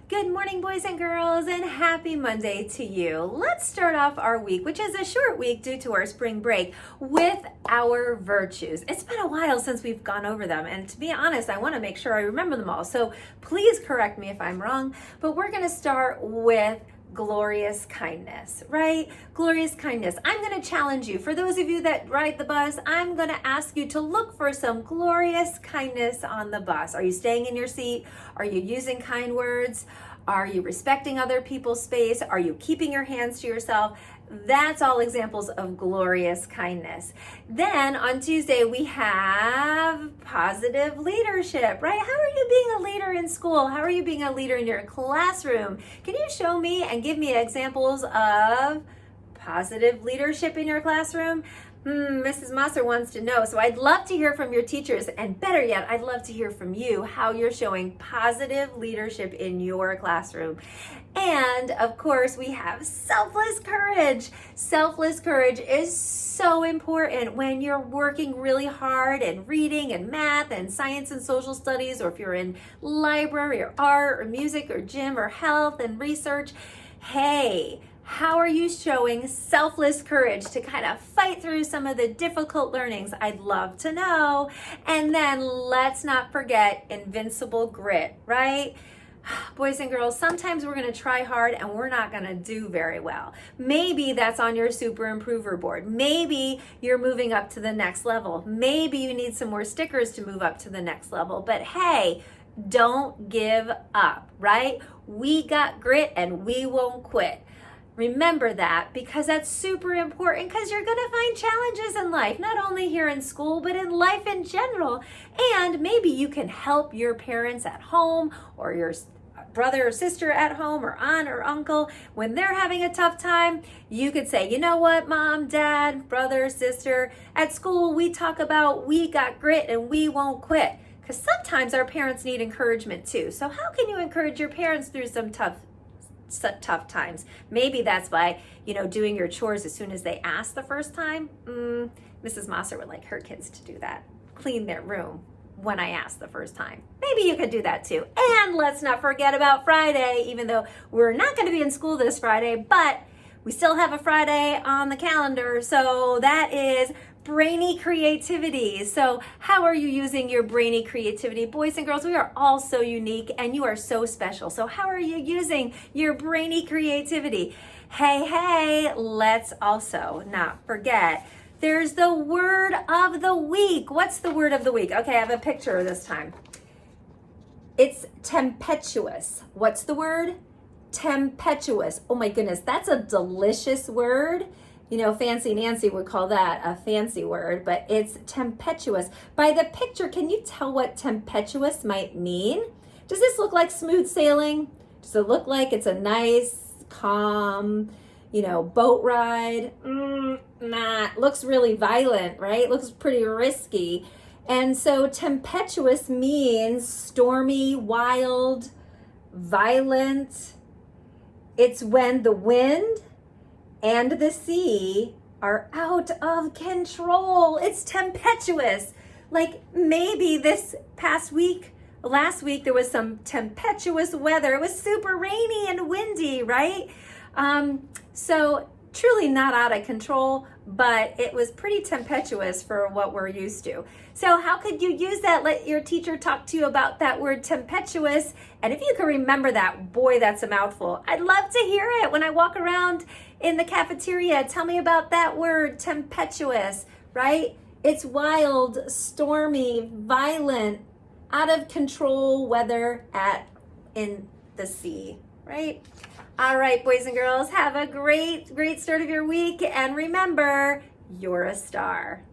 Good morning, boys and girls, and happy Monday to you. Let's start off our week, which is a short week due to our spring break, with our virtues. It's been a while since we've gone over them, and to be honest, I want to make sure I remember them all. So please correct me if I'm wrong, but we're going to start with glorious kindness, right? Glorious kindness. I'm going to challenge you. For those of you that ride the bus, I'm going to ask you to look for some glorious kindness on the bus. Are you staying in your seat? Are you using kind words? Are you respecting other people's space? Are you keeping your hands to yourself? That's all examples of glorious kindness. Then on Tuesday, we have positive leadership, right? How are you being a leader in school? How are you being a leader in your classroom? Can you show me and give me examples of positive leadership in your classroom? Mrs. Mosser wants to know. So I'd love to hear from your teachers, and better yet, I'd love to hear from you how you're showing positive leadership in your classroom. And of course, we have selfless courage. Selfless courage is so important when you're working really hard and reading and math and science and social studies, or if you're in library or art or music or gym or health and research. Hey, how are you showing selfless courage to kind of fight through some of the difficult learnings? I'd love to know. And then let's not forget invincible grit, right? Boys and girls, sometimes we're going to try hard and we're not going to do very well. Maybe that's on your super improver board. Maybe you're moving up to the next level. Maybe you need some more stickers to move up to the next level. But hey, don't give up, right? We got grit and we won't quit. Remember that, because that's super important, because you're going to find challenges in life, not only here in school, but in life in general. And maybe you can help your parents at home, or your brother or sister at home, or aunt or uncle when they're having a tough time. You could say, you know what, mom, dad, brother, sister, at school we talk about we got grit and we won't quit. Because sometimes our parents need encouragement too. So how can you encourage your parents through some tough times? Maybe that's by, doing your chores as soon as they ask the first time. Mrs. Mosser would like her kids to do that. Clean their room when I ask the first time. Maybe you could do that too. And let's not forget about Friday, even though we're not going to be in school this Friday, but we still have a Friday on the calendar. So that is brainy creativity. So how are you using your brainy creativity? Boys and girls, we are all so unique and you are so special. So how are you using your brainy creativity? Hey, let's also not forget, there's the word of the week. What's the word of the week? Okay, I have a picture this time. It's tempestuous. What's the word? Tempestuous. Oh my goodness, that's a delicious word. Fancy Nancy would call that a fancy word, but it's tempestuous. By the picture, can you tell what tempestuous might mean? Does this look like smooth sailing? Does it look like it's a nice, calm, boat ride? Nah, looks really violent, right? Looks pretty risky. And so tempestuous means stormy, wild, violent. It's when the wind and the sea are out of control. It's tempestuous. Like maybe this past week, last week, there was some tempestuous weather. It was super rainy and windy, right? So truly not out of control, but it was pretty tempestuous for what we're used to. So how could you use that? Let your teacher talk to you about that word tempestuous. And if you can remember that, boy, that's a mouthful. I'd love to hear it when I walk around in the cafeteria. Tell me about that word, tempestuous, right? It's wild, stormy, violent, out of control weather in the sea, right? All right, boys and girls, have a great start of your week. And remember, you're a star.